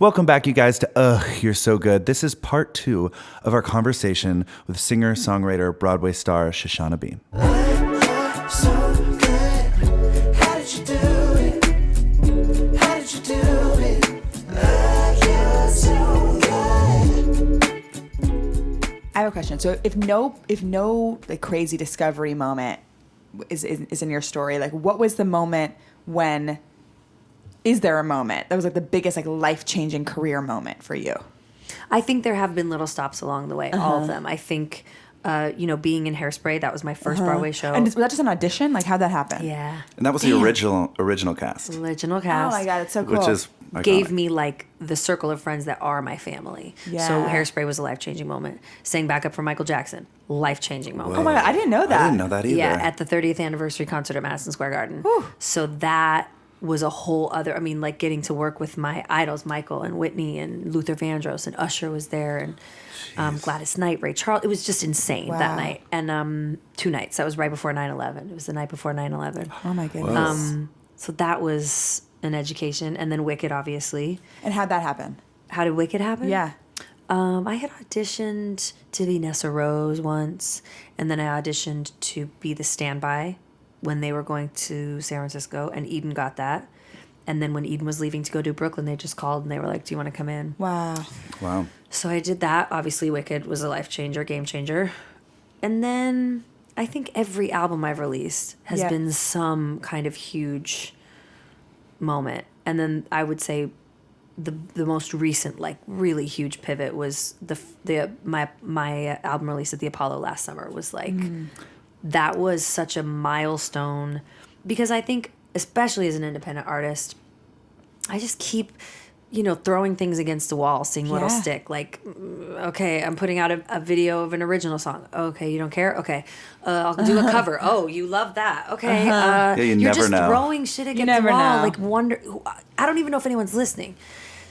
Welcome back, you guys, to You're So Good. This is part 2 of our conversation with singer-songwriter, Broadway star Shoshana Bean. So good. How did you do it? How did you do it? You're so good. I have a question. So if no like crazy discovery moment is in your story, like what was the moment when? Is there a moment that was like the biggest like life-changing career moment for you? I think there have been little stops along the way, all of them. I think, being in Hairspray, that was my first Broadway show. And was that just an audition? Like how'd that happen? Yeah. And that was the original cast. Original Oh cast. my God, it's so cool. Which is iconic. Gave me like the circle of friends that are my family. Yeah. So Hairspray was a life-changing moment. Sang backup for Michael Jackson, life-changing moment. Oh my God, I didn't know that. I didn't know that either. Yeah, at the 30th anniversary concert at Madison Square Garden. Whew. So that was a whole other, like getting to work with my idols, Michael and Whitney and Luther Vandross, and Usher was there, and Gladys Knight, Ray Charles. It was just insane that night. And 2 nights. That was right before 9/11. It was the night before 9/11. Oh my goodness. So that was an education. And then Wicked, obviously. And how'd that happen? How did Wicked happen? Yeah. I had auditioned to be Nessa Rose once, and then I auditioned to be the standby when they were going to San Francisco, and Eden got that. And then when Eden was leaving to go to Brooklyn, they just called and they were like, do you want to come in? Wow. So I did that. Obviously, Wicked was a life changer, game changer. And then I think every album I've released has been some kind of huge moment. And then I would say the most recent, like really huge pivot was my album release at the Apollo last summer was like, that was such a milestone, because I think, especially as an independent artist, I just keep, throwing things against the wall, seeing what'll stick. Like, okay, I'm putting out a video of an original song. Okay, you don't care? Okay, I'll do a cover. Oh, you love that? Okay, you you're never just know. throwing shit against the wall. Like, I don't even know if anyone's listening.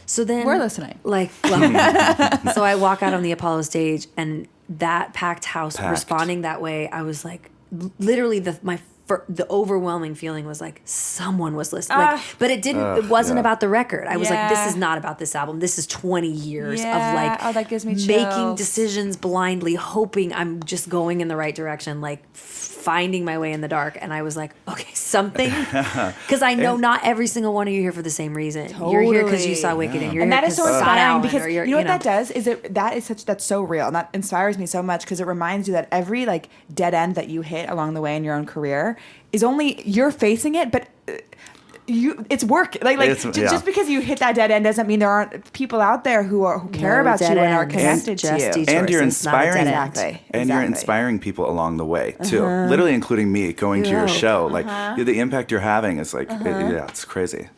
So then We're listening. Like, well, so I walk out on the Apollo stage, and that packed house responding that way, I was like, literally the overwhelming feeling was like someone was listening. But it didn't. It wasn't about the record. I was like, this is not about this album. This is 20 years of like that gives me making chills. decisions blindly, hoping I'm just going in the right direction, like finding my way in the dark. And I was like, okay, something, because I know not every single one of you here for the same reason. You're here because you saw Wicked, and you're and here that is so Scott inspiring Allen, because or you know what that does is that's so real, and that inspires me so much, because it reminds you that every like dead end that you hit along the way in your own career is only you're facing it, but it's work. Just because you hit that dead end doesn't mean there aren't people out there who care about you and are connected to you. And you're inspiring You're inspiring people along the way too. Literally including me going to your show. Like the impact you're having is like it's crazy.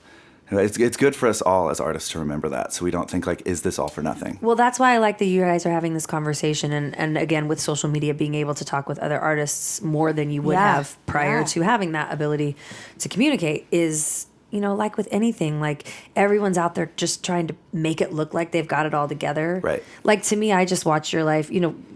It's good for us all as artists to remember that, so we don't think like, is this all for nothing? Well, that's why I like that you guys are having this conversation, and again, with social media, being able to talk with other artists more than you would have prior to having that ability to communicate is, like with anything, like everyone's out there just trying to make it look like they've got it all together. Right. Like, to me, I just watch your life.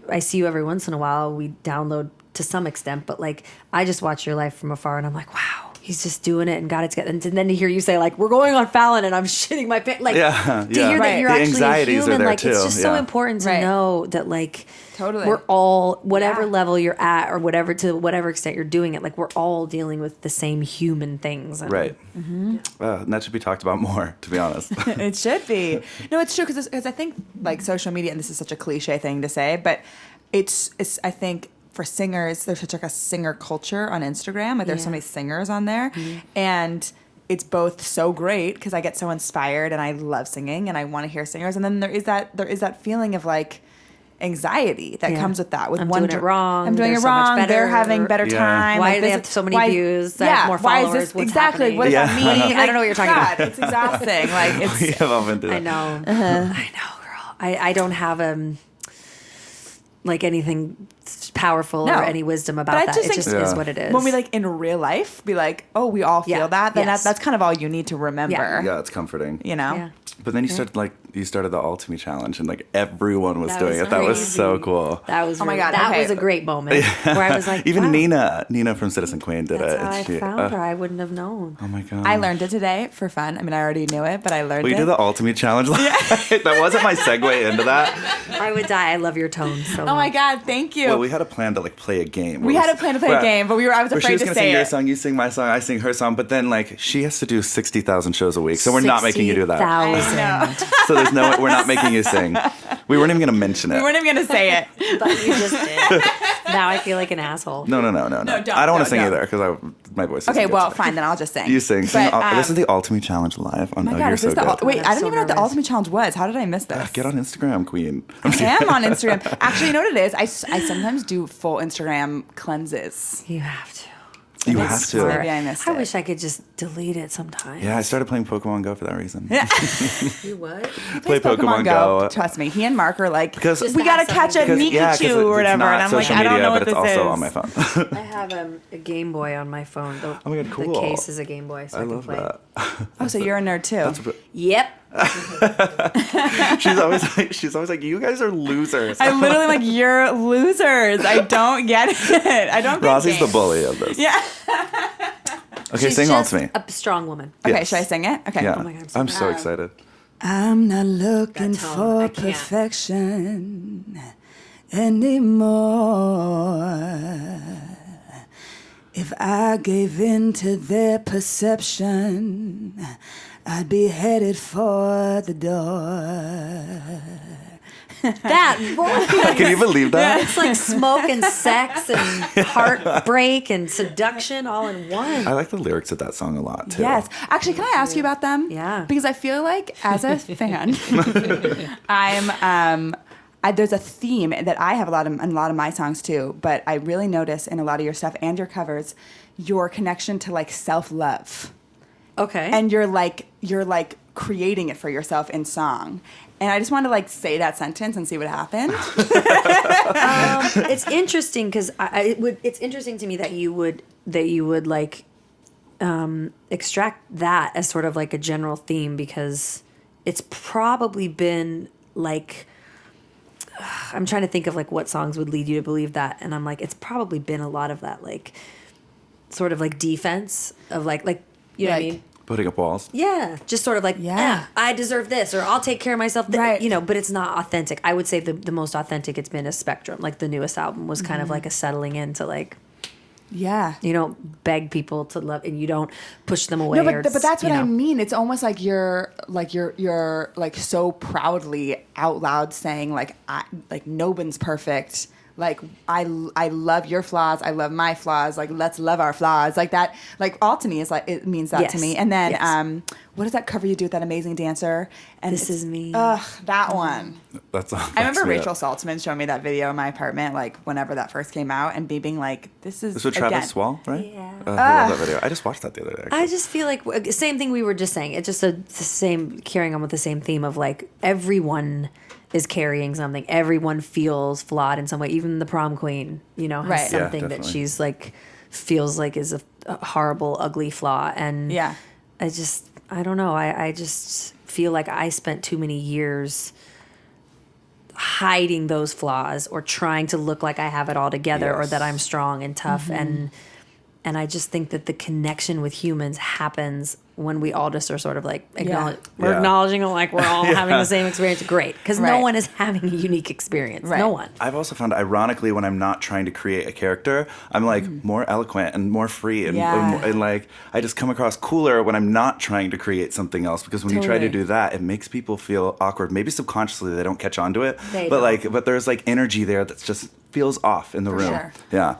I see you every once in a while. We download to some extent, but like, I just watch your life from afar, and I'm like, wow. He's just doing it and got it together. And then to hear you say, like, we're going on Fallon and I'm shitting my pants. Like, to hear that you're actually a human, like, it's just so important to know that, like, we're all, whatever level you're at or to whatever extent you're doing it, like, we're all dealing with the same human things. Right. And that should be talked about more, to be honest. It should be. No, it's true, because I think, like, social media, and this is such a cliche thing to say, but it's I think, for singers, there's such like a singer culture on Instagram. Like there's so many singers on there, and it's both so great because I get so inspired and I love singing and I want to hear singers. And then there is that feeling of like anxiety that comes with that. With I'm doing it wrong. I'm doing it wrong. They're having better time. Why do they have so many views? I have more followers. What's happening? What does that mean? I don't know what you're talking about. It's exhausting. Like it's. We have all been through that. I know. I know, girl. I don't have like anything powerful or any wisdom about that. It just is what it is. When we like in real life be like, oh, we all feel that, then that's kind of all you need to remember. Yeah, it's comforting. You know? But then you started the All To Me challenge, and like everyone was doing it. That was crazy. so cool. That was Oh my God, that okay. was a great moment where I was like, Even wow, Nina from Citizen Queen did that's it. how I and found her. I wouldn't have known. Oh my god! I learned it today for fun. I mean, I already knew it, but I learned Will you it. do the All To Me challenge? That wasn't my segue into that. I would die. I love your tone so much. Oh my God, thank you. Well, we had a plan to like play a game. We had a plan to play a game, but I was where she afraid was to gonna say sing your it. song, you sing my song, I sing her song, but then like she has to do 60,000 shows a week, so we're not making you do that. 60,000. So we're not making you sing. We weren't even gonna mention it. We weren't even going to say it. But you just did. Now I feel like an asshole. No. don't, I don't want to sing don't. either because my voice isn't Okay, good well, today. fine, then I'll just sing. You sing. But, This is the Ultimate Challenge live on oh my Oh God, You're is this So Good. Wait, I don't so even know what the nervous. Ultimate Challenge was. How did I miss this? Get on Instagram, Queen. I am on Instagram. Actually, you know what it is? I sometimes do full Instagram cleanses. You have to. You That's have to. smart. Maybe I missed I it. wish I could just delete it sometimes. Yeah, I started playing Pokemon Go for that reason. Yeah. You what? Play Pokemon Go. Trust me, he and Mark are like, Because- we gotta Just catch a have something. Pikachu or whatever. It's And not I'm like, social I don't media, know what but this it's is. also on my phone. I have a Game Boy on my phone. Oh my God, The cool. case is a Game Boy, so I, I can love play. that. Oh, so you're a nerd too. Yep. She's always like, you guys are losers. I literally am like, you're losers. I don't get it. I don't get Rossi's it. the bully of this. Yeah. Okay, She's sing on just to me. a strong woman. Okay, Yes. should I sing it? Okay. Yeah. Oh my God, I'm I'm so so excited. I'm not looking That tone, I for can't. perfection anymore. If I gave in to their perception, I'd be headed for the door. That boy. Can you believe that? It's like smoke and sex and heartbreak and seduction all in one. I like the lyrics of that song a lot too. Yes. Actually, can I ask you about them? Yeah. Because I feel like as a fan, there's a theme that I have in a lot of my songs too, but I really notice in a lot of your stuff and your covers, your connection to like self-love. Okay. And you're like creating it for yourself in song. And I just want to like say that sentence and see what happened. It's interesting because it's interesting to me that you would like extract that as sort of like a general theme, because it's probably been like, I'm trying to think of like what songs would lead you to believe that, and I'm like, it's probably been a lot of that like sort of like defense of like you know what I Like- mean. Putting up walls. Yeah, just sort of like, Yeah. I deserve this, or I'll take care of myself. Right. You know, but it's not authentic. I would say the most authentic it's been is Spectrum. Like the newest album was kind of like a settling into like, Yeah. you don't beg people to love, and you don't push them away. No, or, but that's what you know. I mean. It's almost like you're like so proudly out loud saying like no one's perfect. Like I love your flaws. I love my flaws. Like let's love our flaws. Like that. Like all to me is like it means that to Yes. me. And then Yes. what is that cover you do with that amazing dancer? And This it's- Is Me. Ugh, that one. That's all. I remember Rachel Saltzman showing me that video in my apartment, like whenever that first came out, and me being like, "This is This was Travis again. Swall, right? Yeah. I love that video. I just watched that the other day. Actually. I just feel like same thing we were just saying. It's just the same, carrying on with the same theme of like everyone is carrying something. Everyone feels flawed in some way. Even the prom queen, you know, has Right. Yeah, something that definitely. she's like feels like is a horrible, ugly flaw. And Yeah. I don't know. I just feel like I spent too many years hiding those flaws or trying to look like I have it all together or Yes. that I'm strong and tough. And I just think that the connection with humans happens when we all just are sort of like we're Yeah. acknowledging like we're all having the same experience. Great. Because no Right. one is having a unique experience. Right. No one. I've also found, ironically, when I'm not trying to create a character, I'm like more eloquent and more free, and, Yeah. and like I just come across cooler when I'm not trying to create something else. Because when you try to Totally. do that, it makes people feel awkward. Maybe subconsciously they don't catch on to it, They but don't. but there's like energy there that just feels off in the room. sure. Yeah.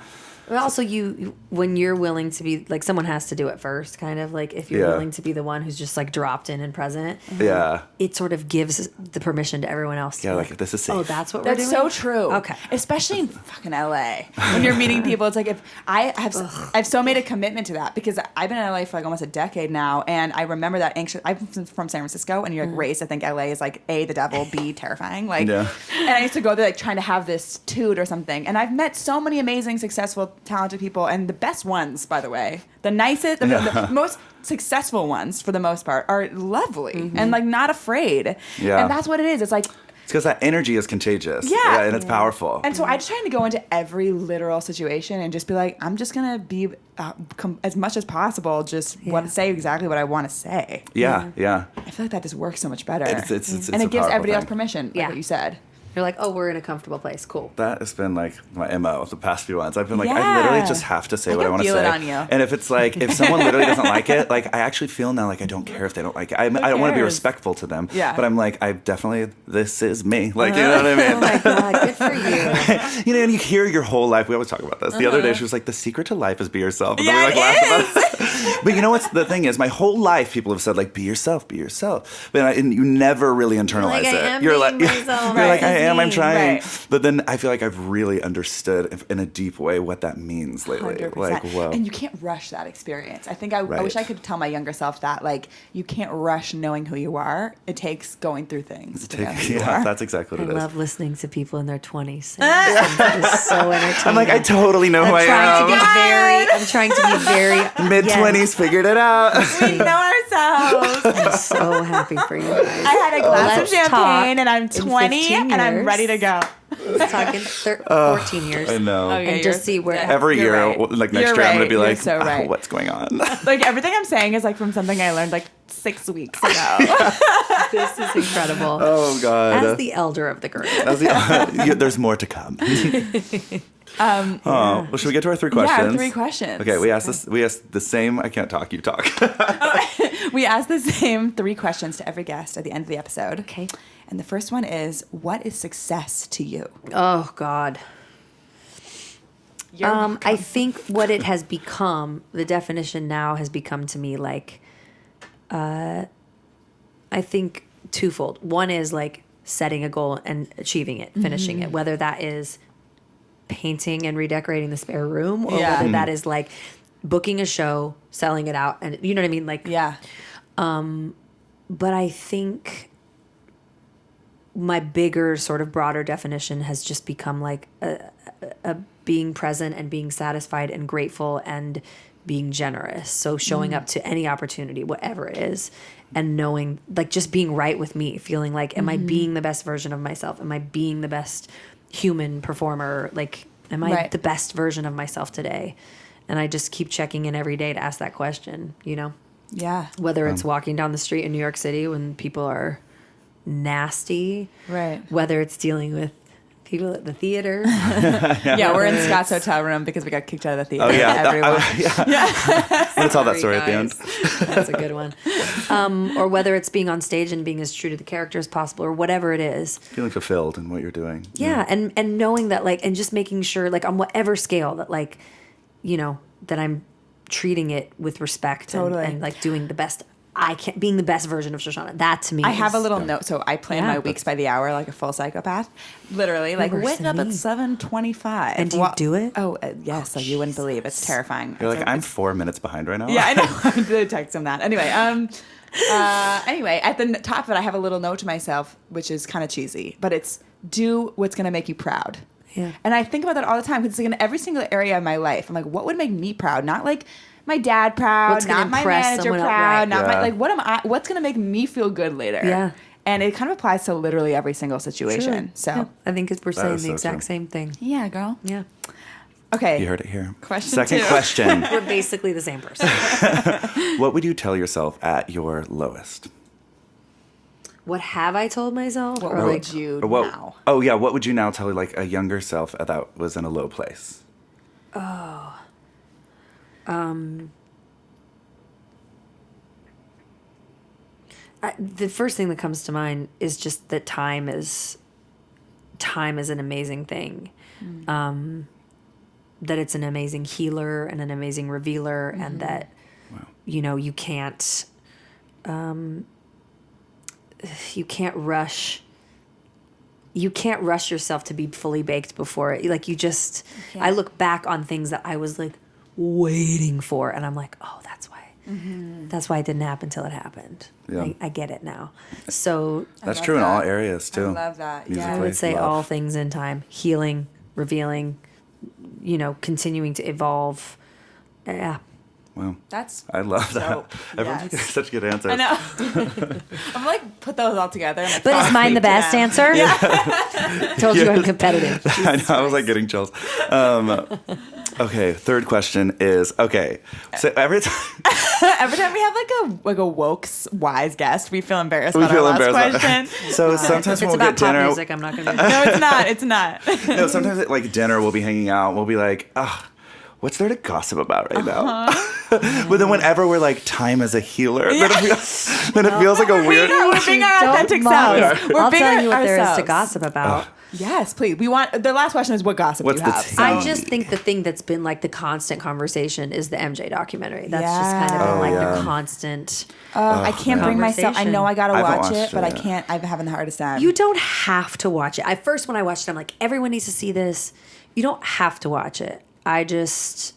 But also, you when you're willing to be like, someone has to do it first, kind of like if you're Yeah. willing to be the one who's just like dropped in and present, Yeah. it sort of gives the permission to everyone else. To Yeah, be like, this is safe. Oh, that's what we're That's doing. so true. Okay. Especially in fucking LA. When you're meeting people, it's like if I've so made a commitment to that because I've been in LA for like almost a decade now, and I remember that anxious. I'm from San Francisco, and you're like raised to think LA is like A, the devil, B, terrifying. Like, Yeah. and I used to go there like trying to have this toot or something, and I've met so many amazing, successful talented people, and the best ones, by the way, the nicest, the most successful ones, for the most part, are lovely and like not afraid. Yeah. And that's what it is. It's like, It's because that energy is contagious. Yeah. And it's powerful. and so I just trying to go into every literal situation and just be like, I'm just gonna be as much as possible, just want to say exactly what I want to say. Yeah. I feel like that just works so much better. It's and a it gives powerful everybody else thing. permission, like Yeah. what you said. You're like, oh, we're in a comfortable place. Cool. That has been like my MO the past few months. I've been like, I Yeah. literally just have to say I what I can want to feel say. it on you. And if it's like, if someone literally doesn't like it, like I actually feel now like I don't care if they don't like it. I don't want to be cares? respectful to them. Yeah. But I'm like, this is me. Like, you know what I mean? Oh my God, good for you. You know, and you hear your whole life. We always talk about this. The other day, she was like, the secret to life is be yourself. And then we like laughed about it. But you know what's the thing is, my whole life, people have said like, be yourself, be yourself. But and you never really internalize Like, I it. am You're being like, myself. you're like, I Right. am. I'm trying. Right. But then I feel like I've really understood in a deep way what that means lately. 100%. Like, whoa. And you can't rush that experience. I think I wish I Right. could tell my younger self that, like, you can't rush knowing who you are. It takes going through things to know who you Yeah, are. that's exactly I what it is. love listening to people in their 20s. It's so entertaining. I'm like, I totally know who I I'm trying to be very Mid 20s, figured it out. We know ourselves. I'm so happy for you guys. I had a glass of Let's talk champagne and I'm in 20 15 and I'm years. ready to go. Let's talk in 14 years. I know. Okay. And just see where Every You're year, right. like next You're year, I'm going right. to be You're like, so right. what's going on? Like, everything I'm saying is like from something I learned like 6 weeks ago. this is incredible. Oh, God. As the elder of the group. There's more to come. Well, should we get to our 3 questions? Yeah, 3 questions. Okay, we asked this. We asked the same. I can't talk. You talk. We ask the same 3 questions to every guest at the end of the episode. Okay. And the first one is, what is success to you? Oh, God. I think what it has become, the definition now has become to me like, I think twofold. One is like setting a goal and achieving it, finishing it, whether that is painting and redecorating the spare room or Yeah. whether that is like booking a show, selling it out. And you know what I mean? Like, Yeah. but I think my bigger sort of broader definition has just become like a being present and being satisfied and grateful and being generous. So showing up to any opportunity, whatever it is, and knowing, like, just being right with me, feeling like, am I being the best version of myself? Am I being the best human performer? Like, am I Right. the best version of myself today? And I just keep checking in every day to ask that question, you know? Yeah. Whether it's walking down the street in New York City when people are nasty, Right. whether it's dealing with people at the theater. Yeah, we're in Scott's hotel room because we got kicked out of the theater. Oh yeah, Everyone. Let's tell that story at the end. That's a good one. Or whether it's being on stage and being as true to the character as possible, or whatever it is. Feeling fulfilled in what you're doing. Yeah, and knowing that, like, and just making sure, like, on whatever scale that, like, you know, that I'm treating it with respect Totally. and like doing the best I can, being the best version of Shoshana. That to me, I have a is- little note, so I plan Yeah. my weeks by the hour like a full psychopath. Literally, like worse wake than up at me. 7:25. And do you do it? Oh, yes. Like you wouldn't believe. It's terrifying. You're It's like, a- I'm 4 minutes behind right now. Yeah, I know. I did text him that. Anyway, anyway, at the top of it, I have a little note to myself, which is kind of cheesy, but it's do what's going to make you proud. Yeah. And I think about that all the time because it's like in every single area of my life. I'm like, what would make me proud? Not like my dad proud, What's gonna not my impress manager someone else, proud, right. not Yeah. my like. What am I? What's going to make me feel good later? Yeah. And it kind of applies to literally every single situation. Truly. So Yeah. I think we're saying is the so exact true. same thing. yeah, girl. Yeah. Okay. You heard it here. Question Second 2. question. We're basically the same person. What would you tell yourself at your lowest? What have I told myself? What Or, would like, you Or what, now? Oh yeah, what would you now tell like a younger self that was in a low place? the first thing that comes to mind is just that time is an amazing thing. That it's an amazing healer and an amazing revealer, and that you know you can't rush. You can't rush yourself to be fully baked before it. Like you just, I look back on things that I was like waiting for, and I'm like, oh, that's why. That's why it didn't happen until it happened. Yeah. I get it now. So That's love true in all that. areas too. I love that. Yeah. I Musically, would say love. all things in time: healing, revealing, continuing to evolve. Yeah. Wow. I love that. dope. Everyone's Yes. getting such good answers. I know. I'm like, put those all together. And But is mine the best answer? Yeah. Told you I'm competitive. I know. I was like getting chills. Okay. Third question is, okay. So every time we have like a woke wise guest, we feel embarrassed we about feel our last embarrassed. question. So sometimes If when it's we'll about get pop dinner. music, I'm not going to do No, it's not. It's not. No, sometimes at like dinner we'll be hanging out. We'll be like, what's there to gossip about right now? But then whenever we're like, time as a healer, then it feels like a weird. We're being our Don't authentic mind. selves. We're I'll being tell you what there is to ourselves. gossip about. Yes, please. We want the last question is what gossip What's you the have. tea? So- I just think the thing that's been like the constant conversation is the MJ documentary. That's just kind of been like the constant. I can't bring myself. I know I gotta I haven't watch watched it, but I it yet. can't. I'm having the hardest time. You don't have to watch it. At first, when I watched it, I'm like, everyone needs to see this. You don't have to watch it. I just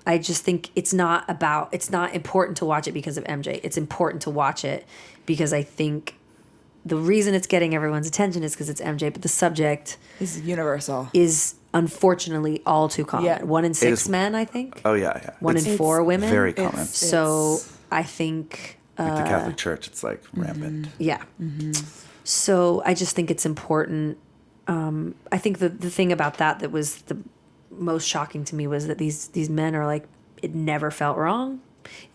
think it's not important to watch it because of MJ. It's important to watch it because I think the reason it's getting everyone's attention is because it's MJ, but the subject This is universal. is unfortunately all too common. Yeah. 1 in 6 is- men, I think. Oh yeah, yeah. 1 in 4 women. Very common. So I think, Like the Catholic Church, it's like rampant. yeah. So I just think it's important. I think the thing about that was the most shocking to me was that these men are like, it never felt wrong.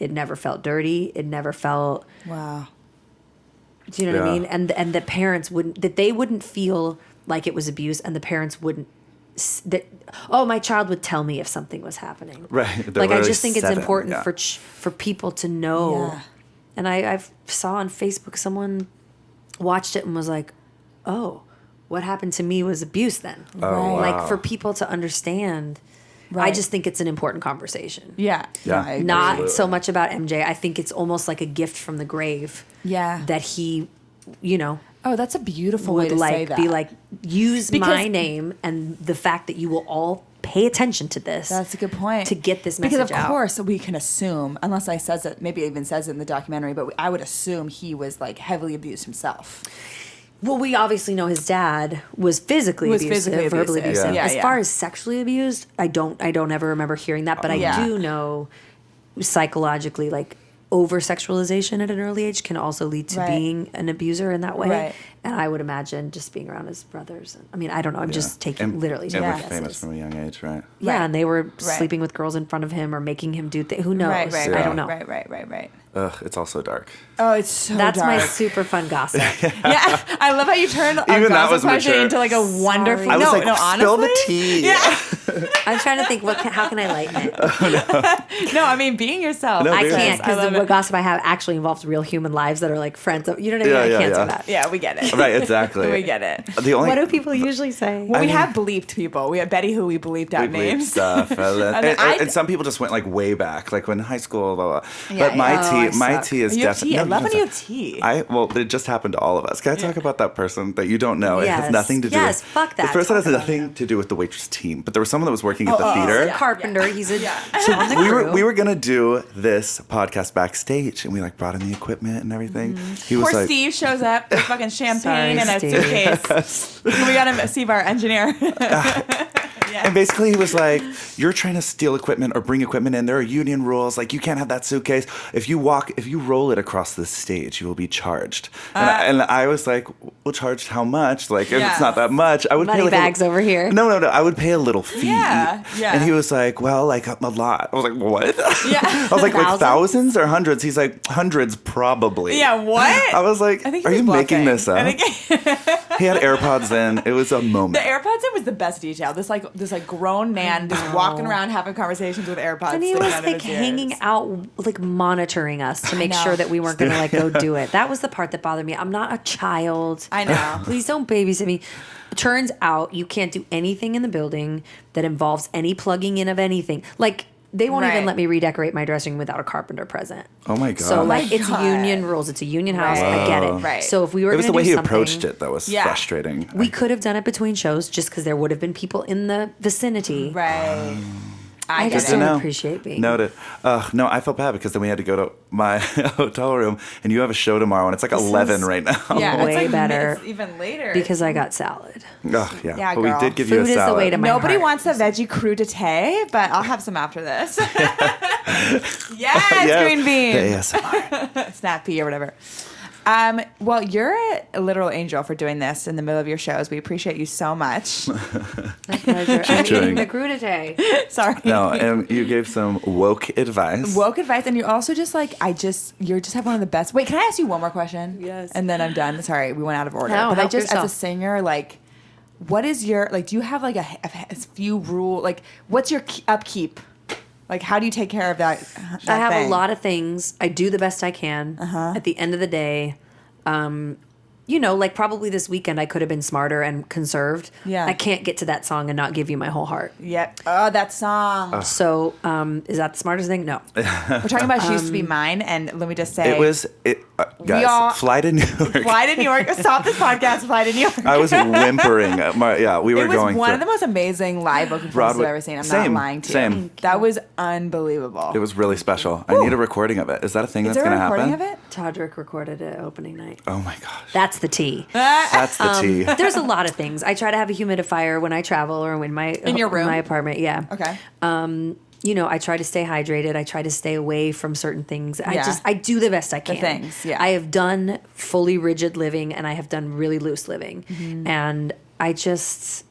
It never felt dirty. It never felt, Wow. do you know what I Yeah. mean? And the parents wouldn't feel like it was abuse, and the parents wouldn't, my child would tell me if something was happening. Right. They're Like, I literally just think it's 7, important yeah. for people to know. Yeah. And I saw on Facebook someone watched it and was like, oh, what happened to me was abuse then. Oh, Right. Like, for people to understand, I Right. just think it's an important conversation. Yeah. Yeah. No, I agree. Not so much about MJ. I think it's almost like a gift from the grave. Yeah. That he, Oh, that's a beautiful way would to say like that. be like, use Because- my name and the fact that you will all pay attention to this. That's a good point. To get this message because of out. course we can assume, unless I says it, maybe it even says it in the documentary, but I would assume he was like heavily abused himself. Well, we obviously know his dad was physically abusive, verbally abusive. abusive. Yeah. As Yeah, far yeah. as sexually abused, I don't ever remember hearing that, but I Yeah. do know psychologically, like, over sexualization at an early age can also lead to Right. being an abuser in that way. Right. And I would imagine just being around his brothers. I mean, I don't know. I'm just taking And- literally And taking we're guesses. famous from a young age, right? Yeah, Right. and they were Right. sleeping with girls in front of him or making him do things. Who knows? Right, right, I right, don't know. Right. Ugh, it's all so dark. Oh, it's so That's dark. my super fun gossip. Yeah, I love how you turned a Even that gossip was question mature. into like a wonderful. I was like, no, spill the honestly? tea. Yeah. I'm trying to think, how can I lighten it? No, I mean being yourself. No, I seriously. can't, because the gossip I have actually involves real human lives that are like friends. You know what I mean? Yeah, I yeah, can't yeah. do that. Yeah, we get it. Right, exactly. We get it. The only What do people usually say? Well, we mean- have bleeped people. We have Betty who we bleeped out we bleep names. stuff, and, I- and some people just went like way back, like when high school, blah, blah. Yeah, But my yeah. tea is You have tea. definitely. I love when you have tea. Well, it just happened to all of us. Can I talk about that person that you don't know? It has Yes. nothing to do. Yes, with, fuck that. The person has Talk about nothing to do with the waitress team, but there was someone that was working at the theater. Carpenter. He's on the We crew. were gonna do this podcast backstage, and we like brought in the equipment and everything. He was Poor like, Steve shows up with fucking champagne Sorry, and a Steve. suitcase. We got him, Steve, our engineer. and basically he was like, "You're trying to steal equipment or bring equipment in. There are union rules. Like you can't have that suitcase. If you roll it across the stage, you will be charged." And I was like, "Well, charged how much? Like if Yeah. it's not that much, I would Money pay like bags over here. No, I would pay a little fee." Yeah. And he was like, "Well, like a lot." I was like, "What?" Yeah. I was like Thousands? thousands or hundreds? He's like, hundreds probably. Yeah, what? I was like, I think he are was you making bluffing. this up? I think He had AirPods in. It was a moment. the AirPods in was the best detail. This grown man just walking around having conversations with AirPods. And he sticking was out of like his hanging ears. out, like monitoring us to make know. sure that we weren't going to like go do it. That was the part that bothered me. I'm not a child. I know. Please don't babysit me. Turns out you can't do anything in the building that involves any plugging in of anything. Like they won't even Right. let me redecorate my dressing room without a carpenter present. Oh my God. So like it's God. union rules. It's a union house. Right. I get it. Right. So if we were It was going the to way do he something, approached it that was Yeah. frustrating. we could have done it between shows just because there would have been people in the vicinity. Right. I get just it. don't know. appreciate being. Noted. No, I felt bad because then we had to go to my hotel room, and you have a show tomorrow, and it's like 11 is- right now. Yeah, it's Way like better. It's even later. Because I got salad. Ugh, yeah. Yeah, but girl. we did give you a Food is the salad. way to my Nobody heart. wants a veggie crudité, but I'll have some after this. yes, Yes. green bean. The ASMR. Snap pea or whatever. Well, you're a literal angel for doing this in the middle of your shows. We appreciate you so much. My pleasure. I'm doing- eating the crudité. Sorry. No, and you gave some woke advice. Woke advice, and you're also just like you just have one of the best. Wait, can I ask you one more question? Yes. And then I'm done. Sorry, we went out of order. No, but I help just, as a yourself. singer, like, what is your like? Do you have like a few rule? Like, what's your upkeep? Like, how do you take care of that? I have thing? a lot of things. I do the best I can. At the end of the day, like probably this weekend I could have been smarter and conserved. Yeah. I can't get to that song and not give you my whole heart. Yep. Oh, that song. So, is that the smartest thing? No. We're talking about She Used to Be Mine, and let me just say, Guys, all- fly to New York. fly to New York. Stop this podcast. Fly to New York. I was whimpering. We were It was going one through. of the most amazing live vocal performances Broadway- I've ever seen. I'm Same, not lying to same. you. That was unbelievable. It was really special. I need a recording of it. Is that a thing Is that's there going a to happen? recording of it? Todrick recorded it opening night. Oh my gosh. That's the tea. That's the tea. There's a lot of things. I try to have a humidifier when I travel or in my your room? in my apartment. Yeah. Okay. I try to stay hydrated. I try to stay away from certain things. Yeah. I do the best I can. things, yeah. I have done fully rigid living and I have done really loose living. Mm-hmm. And I just,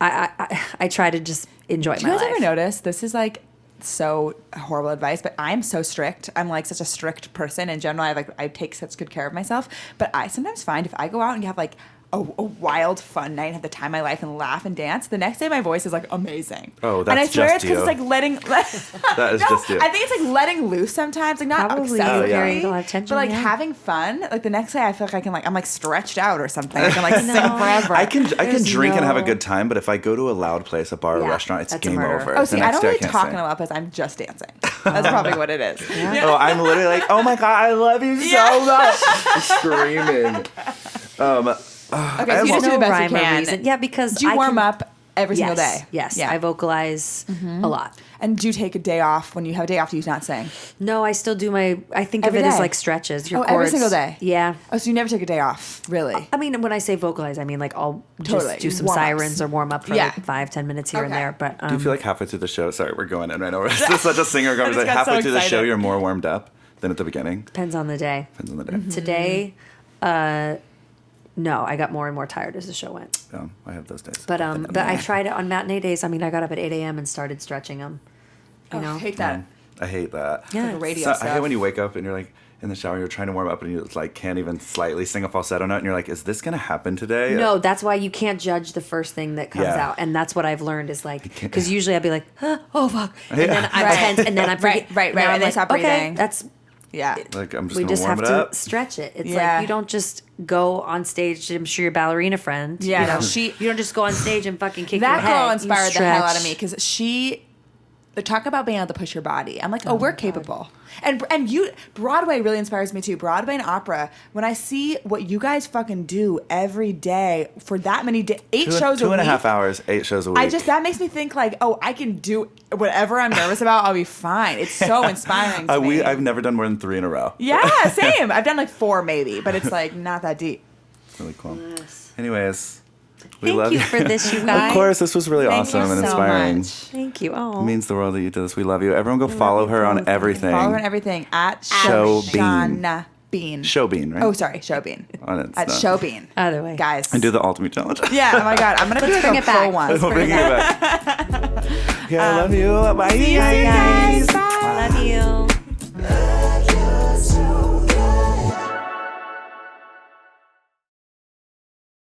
I try to just enjoy Do my you guys life. ever notice this is like so horrible advice, but I'm so strict. I'm like such a strict person in general. I take such good care of myself. But I sometimes find if I go out and have like a wild, fun night and have the time of my life and laugh and dance, the next day my voice is like amazing. Oh, and I that's swear just it's because you. it's like letting. That is No, just you. I think it's like letting loose sometimes, like not Probably excessively, carrying a lot of tension, but like yeah. having fun. Like the next day, I feel like I'm like stretched out or something. I can like sing forever. I can There's drink and have a no- good time, but if I go to a loud place, a bar, or Yeah, restaurant, it's that's a game murder. over. Oh, The see, I next don't day really can't talk sing. in a lot because I'm just dancing. That's probably what it is. Oh, I'm literally like, oh my god, I love you so much, I'm screaming. Okay, I so you have just do the No best rhyme you or can. reason. Yeah, because Do you I warm can- up every single day? Yes, Yeah. I vocalize a lot. And do you take a day off when you have a day off? Do you not sing? No, I still do I think Every of it as day? like stretches. Your Oh, every chords. single day? Yeah. Oh, so you never take a day off, really? I mean, when I say vocalize, I mean like I'll Totally. just do some Warm-ups. sirens or warm up for Yeah. like 5-10 minutes here and Okay. there. But Do you feel like halfway through the show? Sorry, we're going in right over. This is such a singer conversation. got Halfway so through the show, excited. you're more warmed up than at the beginning. depends on the day. Depends on the day. Mm-hmm. Today, no, I got more and more tired as the show went. I have those days. But I tried it on matinee days. I mean, I got up at 8 a.m. and started stretching them. You know, I hate that. I hate that. Yeah. Like a radio So, I stuff. hate when you wake up and you're like in the shower, you're trying to warm up and you like can't even slightly sing a falsetto note, and you're like, is this gonna happen today? No, that's why you can't judge the first thing that comes Yeah. out, and that's what I've learned is like can't- because usually I'd be like, oh fuck, and Yeah. then I'm Right. tense, and then I'm Right, right, now and I'm then like, stop okay, breathing. that's Yeah. Like I'm just we gonna just warm have it to up. stretch it. It's Yeah. like you don't just go on stage. I'm sure your ballerina friend. Yeah, you no, know, she- you don't just go on stage and fucking kick That your head. girl You inspired the hell out of stretch. me because she talk about being able to push your body. I'm like, oh, we're capable. And you Broadway really inspires me too. Broadway and opera. When I see what you guys fucking do every day for that many days, 8 shows a Two week. and a half hours, 8 shows a week. That makes me think like, oh, I can do whatever I'm nervous about. I'll be fine. It's so inspiring to me. I've never done more than 3 in a row. Yeah, same. I've done like 4 maybe, but it's like not that deep. Really cool. Yes. Anyways, we Thank love you for this, you guys. Of course, this was really Thank you awesome and so inspiring. much. Thank you. Oh, It means the world that you did this. We love you. Everyone go follow her on everything. Follow her on everything at Show Bean. Shoshana Bean. Show Bean, right? Oh, sorry, Show Bean. On Insta. At Show Bean. Either way. Guys. And do the ultimate challenge. Yeah, oh my God. I'm going to do like bring a it full back. one. We'll bring you back. Okay, I love you. Bye, See you soon, guys. Bye. Love you.